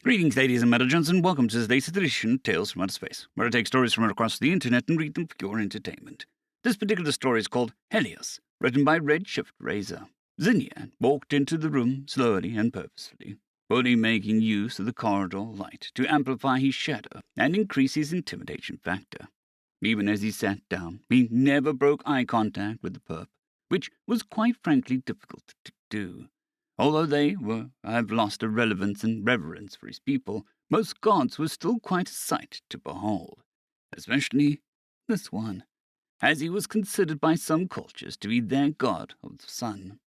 Greetings, ladies and gentlemen, and welcome to today's edition of Tales from Outer Space, where I take stories from across the internet and read them for your entertainment. This particular story is called Helios, written by Redshift Razor. Zinyan walked into the room slowly and purposefully, fully making use of the corridor light to amplify his shadow and increase his intimidation factor. Even as he sat down, he never broke eye contact with the perp, which was quite frankly difficult to do. Although they have lost a relevance and reverence for his people, most gods were still quite a sight to behold, especially this one, as he was considered by some cultures to be their god of the sun.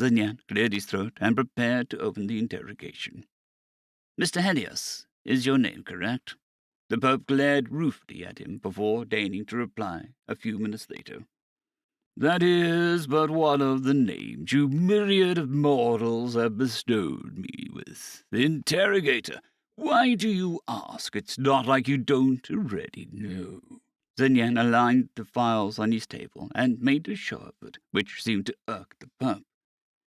Zinyan cleared his throat and prepared to open the interrogation. "Mr. Helios is your name, correct?" The Pope glared ruefully at him before deigning to reply a few minutes later. "That is but one of the names you myriad of mortals have bestowed me with. The interrogator, why do you ask? It's not like you don't already know." Zinyan aligned the files on his table and made a show of it, which seemed to irk the Pope.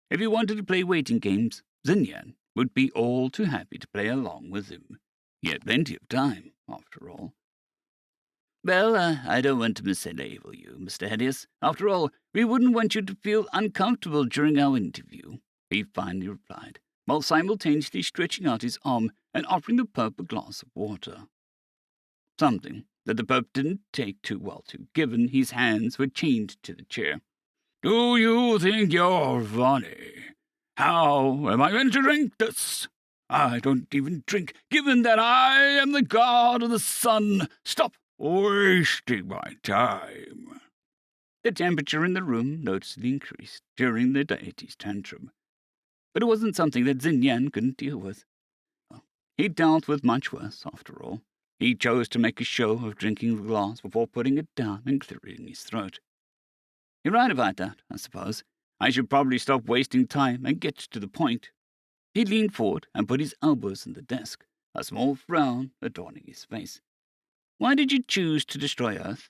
If he wanted to play waiting games, Zinyan would be all too happy to play along with him. He had plenty of time, after all. "Well, I don't want to mislabel you, Mr. Helios. After all, we wouldn't want you to feel uncomfortable during our interview," he finally replied, while simultaneously stretching out his arm and offering the Pope a glass of water. Something that the Pope didn't take too well to, given his hands were chained to the chair. "Do you think you're funny? How am I meant to drink this? I don't even drink, given that I am the god of the sun. Stop wasting my time." The temperature in the room noticeably increased during the deity's tantrum, but it wasn't something that Zinyan couldn't deal with. He dealt with much worse, after all. He chose to make a show of drinking the glass before putting it down and clearing his throat. "You're right about that, I suppose. I should probably stop wasting time and get to the point." He leaned forward and put his elbows on the desk, a small frown adorning his face. "Why did you choose to destroy Earth?"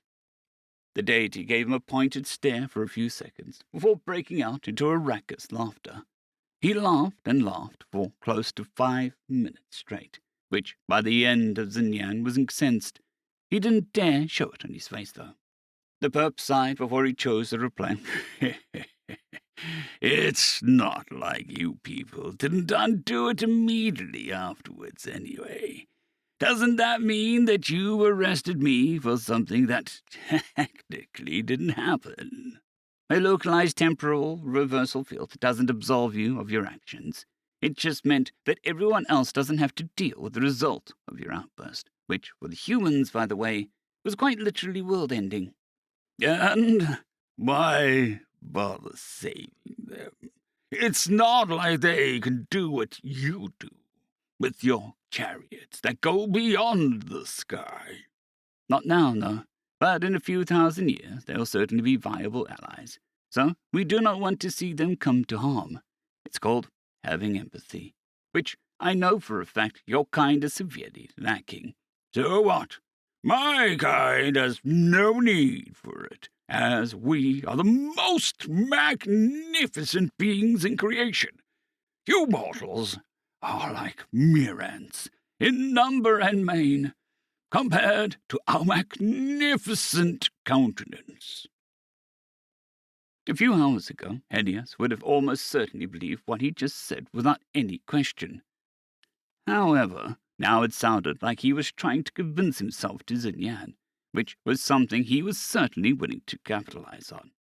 The deity gave him a pointed stare for a few seconds before breaking out into a raucous laughter. He laughed and laughed for close to 5 minutes straight, which, by the end of Zinyan, was incensed. He didn't dare show it on his face, though. The Pope sighed before he chose to reply. "It's not like you people didn't undo it immediately afterwards, anyway. Doesn't that mean that you arrested me for something that technically didn't happen? A localized temporal reversal field doesn't absolve you of your actions. It just meant that everyone else doesn't have to deal with the result of your outburst, which, for the humans, by the way, was quite literally world-ending. And why bother saving them? It's not like they can do what you do with your chariots that go beyond the sky." "Not now, no. But in a few thousand years they'll certainly be viable allies. So we do not want to see them come to harm. It's called having empathy, which I know for a fact your kind is severely lacking." "So what? My kind has no need for it, as we are the most magnificent beings in creation. You mortals are like mere ants, in number and main, compared to our magnificent countenance." A few hours ago, Helios would have almost certainly believed what he just said without any question. However, now it sounded like he was trying to convince himself to Zinyan, which was something he was certainly willing to capitalize on.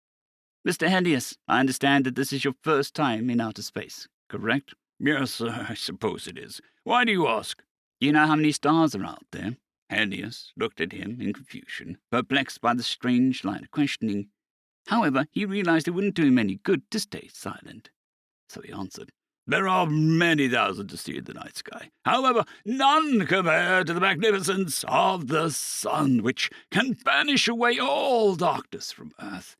"Mr. Helios, I understand that this is your first time in outer space, correct?" "Yes, I suppose it is. Why do you ask?" "Do you know how many stars are out there?" Helios looked at him in confusion, perplexed by the strange line of questioning. However, he realized it wouldn't do him any good to stay silent. So he answered, "There are many thousand to see in the night sky. However, none compared to the magnificence of the sun, which can banish away all darkness from Earth.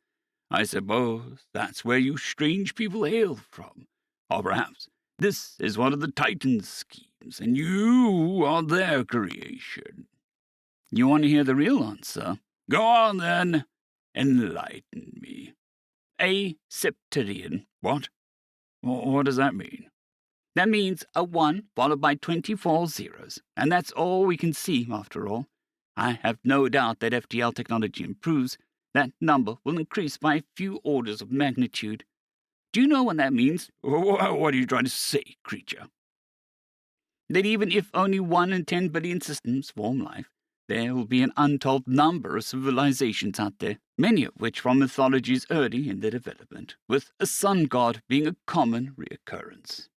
I suppose that's where you strange people hail from. Or perhaps this is one of the Titans' schemes, and you are their creation." "You want to hear the real answer?" "Go on, then. Enlighten me." "A septarian." "What? What does that mean?" That means a 1 followed by 24 zeros, and that's all we can see after all. I have no doubt that FTL technology improves. That number will increase by a few orders of magnitude. Do you know what that means? What are you trying to say, creature? That even if only 1 in 10 billion systems form life, there will be an untold number of civilizations out there, many of which from mythologies early in their development, with a sun god being a common reoccurrence.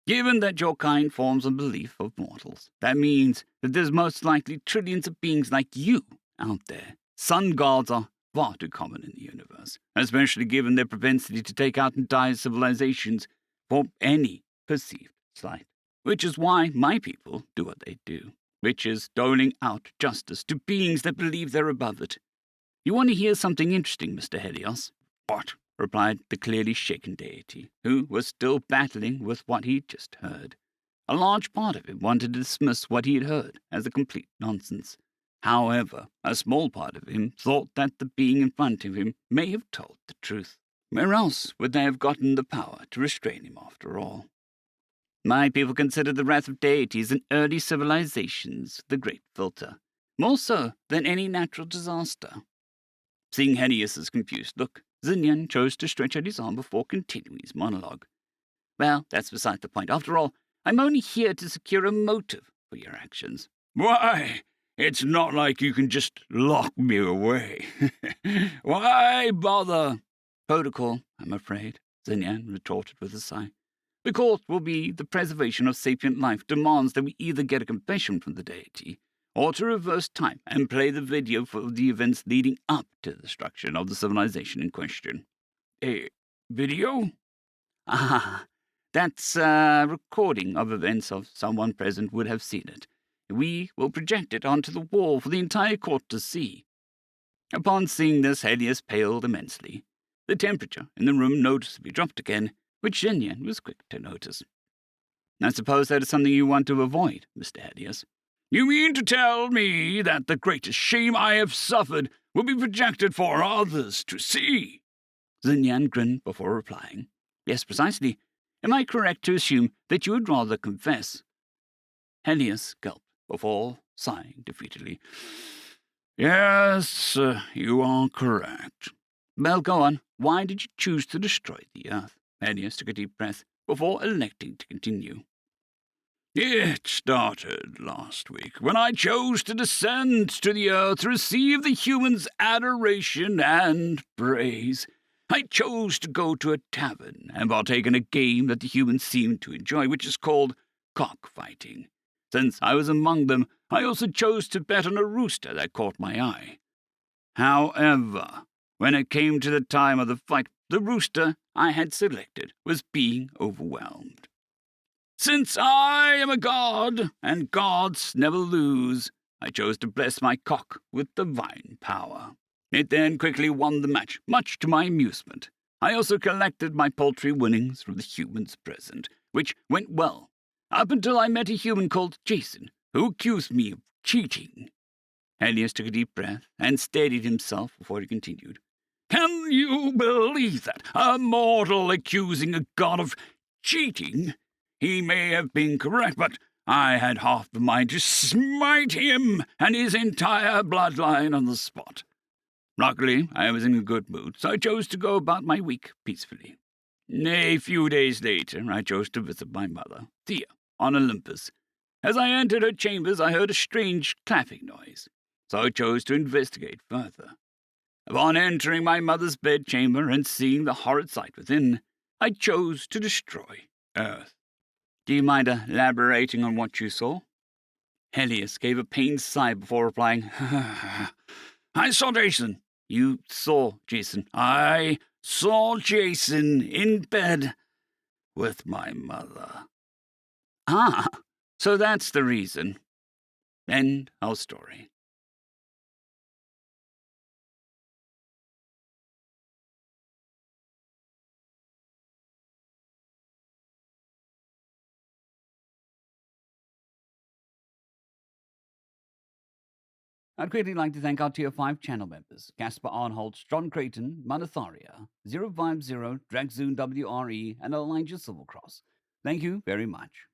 Given that your kind forms a belief of mortals, that means that there's most likely trillions of beings like you out there. Sun gods are far too common in the universe, especially given their propensity to take out entire civilizations for any perceived slight. Which is why my people do what they do, which is doling out justice to beings that believe they're above it. You want to hear something interesting, Mr. Helios? What? Replied the clearly shaken deity, who was still battling with what he'd just heard. A large part of him wanted to dismiss what he had heard as a complete nonsense. However, a small part of him thought that the being in front of him may have told the truth. Where else would they have gotten the power to restrain him after all? My people consider the wrath of deities in early civilizations the great filter, more so than any natural disaster. Seeing Helios's confused look, Zinyan chose to stretch out his arm before continuing his monologue. Well, that's beside the point. After all, I'm only here to secure a motive for your actions. Why? It's not like you can just lock me away. Why bother? Protocol, I'm afraid, Zinyan retorted with a sigh. The course will be the preservation of sapient life demands that we either get a confession from the deity, or to reverse time and play the video for the events leading up to the destruction of the civilization in question. A video? Ah, that's a recording of events of someone present would have seen it. We will project it onto the wall for the entire court to see. Upon seeing this, Helios paled immensely. The temperature in the room noticeably dropped again, which Zinyan was quick to notice. I suppose that is something you want to avoid, Mr. Helios. You mean to tell me that the greatest shame I have suffered will be projected for others to see? Zinyan grinned before replying. Yes, precisely. Am I correct to assume that you would rather confess? Helios gulped before sighing defeatedly. Yes, you are correct. Well, go on. Why did you choose to destroy the Earth? Helios took a deep breath before electing to continue. It started last week when I chose to descend to the earth to receive the humans' adoration and praise. I chose to go to a tavern and partake in a game that the humans seemed to enjoy, which is called cockfighting. Since I was among them, I also chose to bet on a rooster that caught my eye. However, when it came to the time of the fight, the rooster I had selected was being overwhelmed. Since I am a god, and gods never lose, I chose to bless my cock with divine power. It then quickly won the match, much to my amusement. I also collected my paltry winnings from the humans present, which went well, up until I met a human called Jason, who accused me of cheating. Helios took a deep breath and steadied himself before he continued. Can you believe that? A mortal accusing a god of cheating? He may have been correct, but I had half the mind to smite him and his entire bloodline on the spot. Luckily, I was in a good mood, so I chose to go about my week peacefully. A few days later, I chose to visit my mother, Thea, on Olympus. As I entered her chambers, I heard a strange clapping noise, so I chose to investigate further. Upon entering my mother's bedchamber and seeing the horrid sight within, I chose to destroy Earth. Do you mind elaborating on what you saw? Helios gave a pained sigh before replying, I saw Jason. You saw Jason. I saw Jason in bed with my mother. Ah, so that's the reason. End of story. I'd greatly like to thank our Tier 5 channel members, Caspar Arnholtz, John Creighton, Manatharia, 050, Dragzoon WRE, and Elijah Silvercross. Thank you very much.